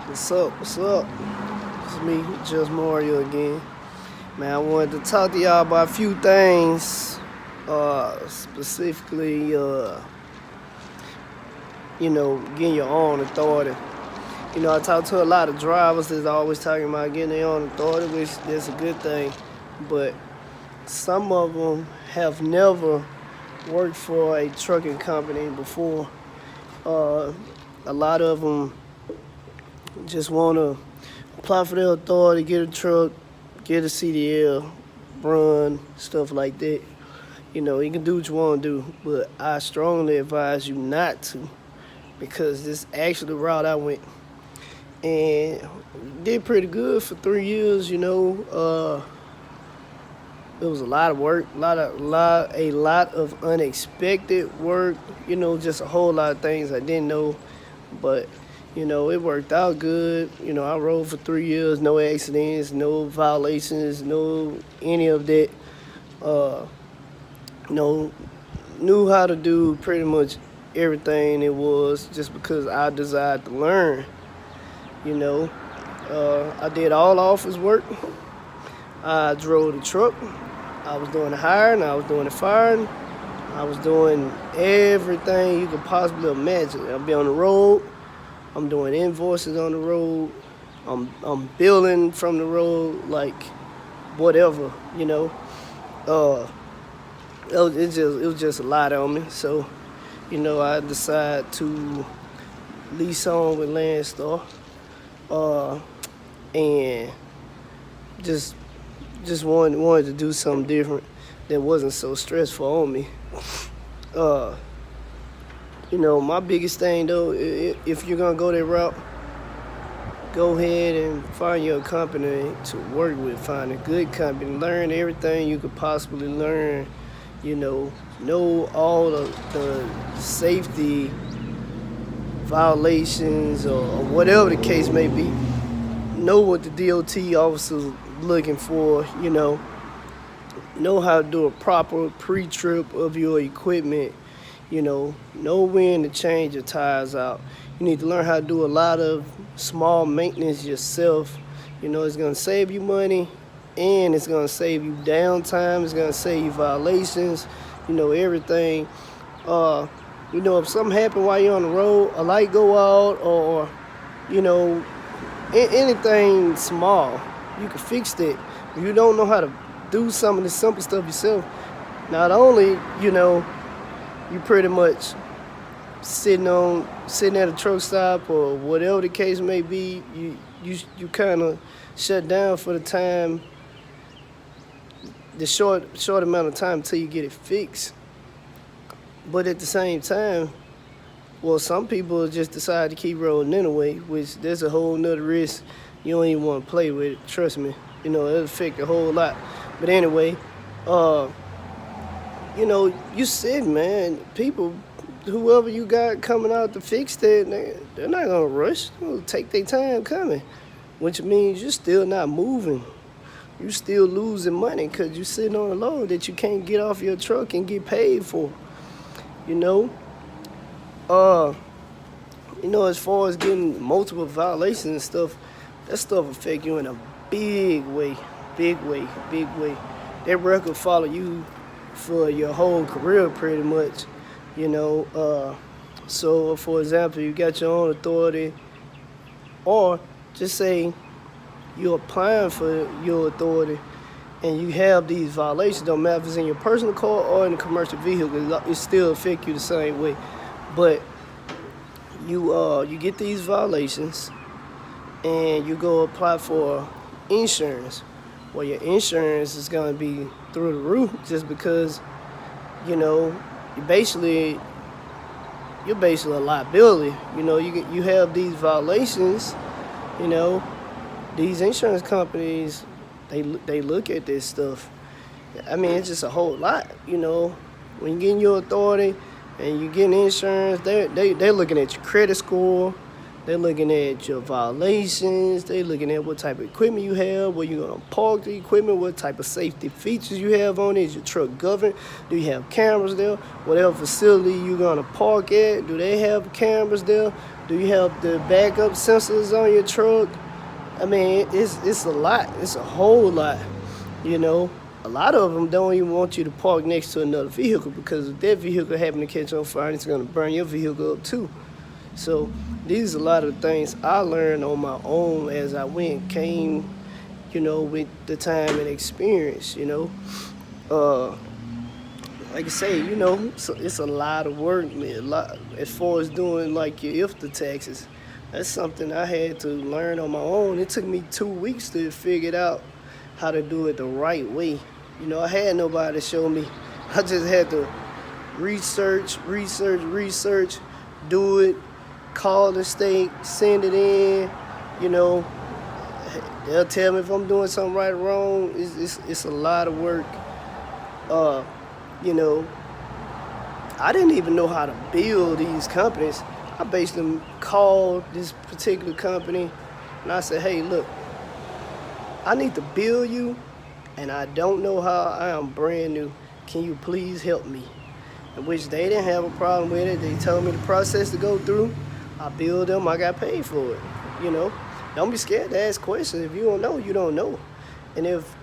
What's up? What's up? It's me, Just Mario again. Man, I wanted to talk to y'all about a few things. Specifically, getting your own authority. I talk to a lot of drivers that's always talking about getting their own authority, which is a good thing. But some of them have never worked for a trucking company before. Uh, a lot of them just want to apply for their authority, get a truck, get a CDL, run, stuff like that. You can do what you want to do, but I strongly advise you not to because this is actually the route I went. And did pretty good for 3 years. It was a lot of work, a lot of unexpected work, just a whole lot of things I didn't know. But it worked out good. I rode for 3 years, no accidents, no violations, no any of that. Uh, Knew how to do pretty much everything it was just because I desired to learn. You know, I did all office work. I drove the truck. I was doing the hiring. I was doing the firing. I was doing everything you could possibly imagine. I'll be on the road. I'm doing invoices on the road. I'm billing from the road, like whatever. Uh, it was just a lot on me. So, I decided to lease on with Landstar, and just wanted to do something different that wasn't so stressful on me. Uh, my biggest thing though, if you're gonna go that route, go ahead and find your company to work with. Find a good company. Learn everything you could possibly learn. Know all the safety violations or whatever the case may be. Know what the DOT officers looking for. Know how to do a proper pre-trip of your equipment. Know when to change your tires out. You need to learn how to do a lot of small maintenance yourself. It's gonna save you money and it's gonna save you downtime. It's gonna save you violations. Everything. If something happen while you're on the road, a light go out, or anything small, you can fix that. If you don't know how to do some of the simple stuff yourself, not only you pretty much sitting at a truck stop or whatever the case may be, you kind of shut down for the time, the short amount of time until you get it fixed. But at the same time, well, some people just decide to keep rolling anyway, which there's a whole nother risk you don't even want to play with it. Trust me, it'll affect a whole lot. But anyway, you said, man, people, whoever you got coming out to fix that, they're not gonna rush. They'll take their time coming, which means you're still not moving. You still losing money because you're sitting on a load that you can't get off your truck and get paid for. Uh, as far as getting multiple violations and stuff, that stuff affect you in a big way, big way, big way. That record follow you for your whole career pretty much. So for example, you got your own authority, or just say you're applying for your authority and you have these violations. Don't matter if it's in your personal car or in a commercial vehicle, it still affect you the same way. But you get these violations and you go apply for insurance. Well, your insurance is gonna be through the roof just because you're basically a liability. You have these violations. These insurance companies, they look at this stuff. I mean, it's just a whole lot. When you're getting your authority and you getting insurance, they're looking at your credit score. They're looking at your violations. They're looking at what type of equipment you have, where you're going to park the equipment, what type of safety features you have on it. Is your truck governed? Do you have cameras there? Whatever facility you're going to park at, do they have cameras there? Do you have the backup sensors on your truck? I mean, it's a lot. It's a whole lot, you know. A lot of them don't even want you to park next to another vehicle, because if that vehicle happen to catch on fire, it's going to burn your vehicle up too. So these are a lot of things I learned on my own as I came, with the time and experience, Like I say, so it's a lot of work, man. A lot as far as doing like your IFTA taxes. That's something I had to learn on my own. It took me 2 weeks to figure out how to do it the right way. I had nobody to show me. I just had to research, do it, call the state, send it in. They'll tell me if I'm doing something right or wrong. It's a lot of work. I didn't even know how to build these companies. I basically called this particular company and I said, hey, look, I need to build you, and I don't know how. I am brand new. Can you please help me? In which they didn't have a problem with it. They told me the process to go through. I build them. I got paid for it. Don't be scared to ask questions. If you don't know, you don't know. And if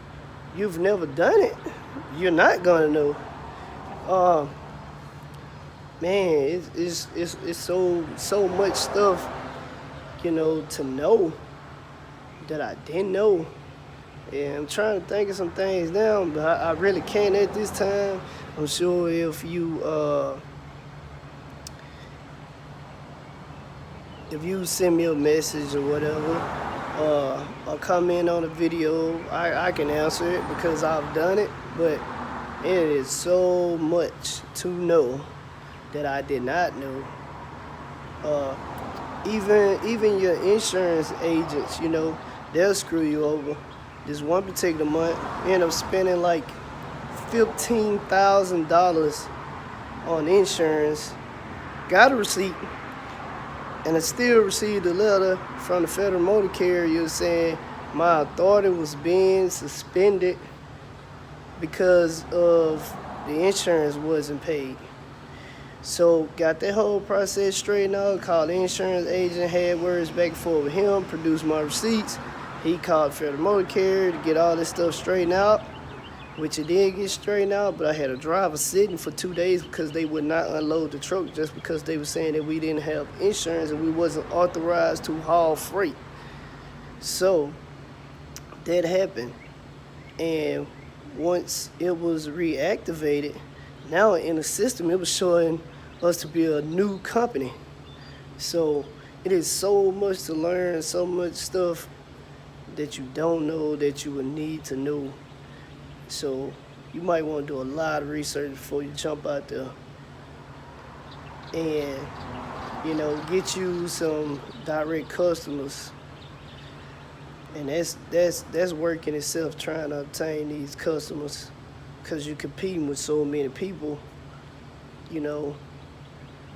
you've never done it, you're not gonna know. Man, it's so much stuff, to know that I didn't know. And I'm trying to think of some things now, but I really can't at this time. I'm sure if you send me a message or whatever, or comment on a video, I can answer it because I've done it. But it is so much to know that I did not know. Even your insurance agents, they'll screw you over. This one particular month, I ended up spending like $15,000 on insurance. Got a receipt, and I still received a letter from the federal motor carrier saying my authority was being suspended because of the insurance wasn't paid. So got that whole process straightened out, called the insurance agent, had words back and forth with him, produced my receipts. He called federal motor carrier to get all this stuff straightened out, which it did get straightened out, but I had a driver sitting for 2 days because they would not unload the truck just because they were saying that we didn't have insurance and we wasn't authorized to haul freight. So that happened. And once it was reactivated, now in the system, it was showing us to be a new company. So it is so much to learn, so much stuff that you don't know that you would need to know. So you might want to do a lot of research before you jump out there and, get you some direct customers. And that's work in itself, trying to obtain these customers, because you're competing with so many people,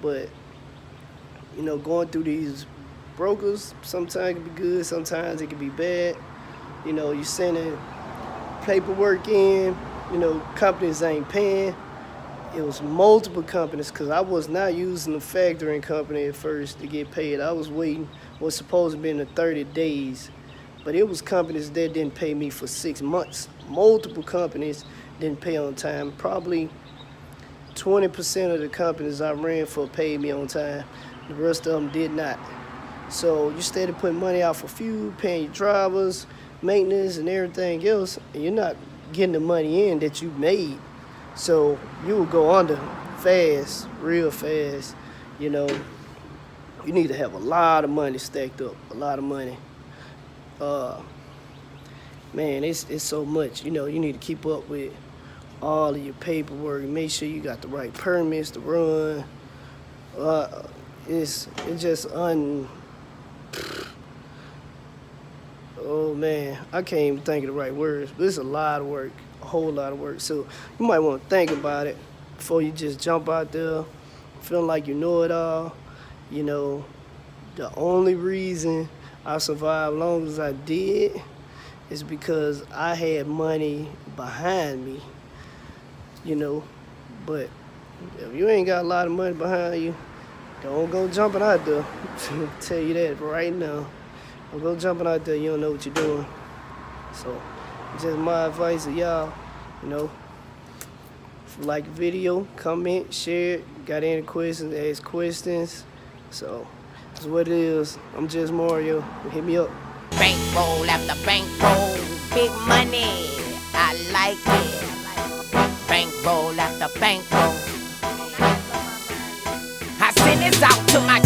but going through these brokers, sometimes it can be good, sometimes it can be bad. You're sending paperwork in, companies ain't paying. It was multiple companies, because I was not using the factoring company at first to get paid. I was waiting, was supposed to be in the 30 days, but it was companies that didn't pay me for 6 months. Multiple companies didn't pay on time. Probably 20% of the companies I ran for paid me on time. The rest of them did not. So you started putting money out for fuel, paying your drivers, maintenance, and everything else, and you're not getting the money in that you made. So you will go under fast, real fast. You need to have a lot of money stacked up, a lot of money. Man, it's so much. You need to keep up with all of your paperwork, make sure you got the right permits to run. It's just oh man, I can't even think of the right words, but it's a lot of work, a whole lot of work. So you might want to think about it before you just jump out there feeling like you know it all. The only reason I survived long as I did is because I had money behind me, you know. But if you ain't got a lot of money behind you, don't go jumping out there. Tell you that right now. Don't go jumping out there, you don't know what you're doing. So, just my advice to y'all, you know, if you like the video, comment, share it. Got any questions, ask questions. So, that's what it is. I'm just Mario. Hit me up. Bankroll after bankroll, big money, I like it. Bankroll after bankroll. I send this out to my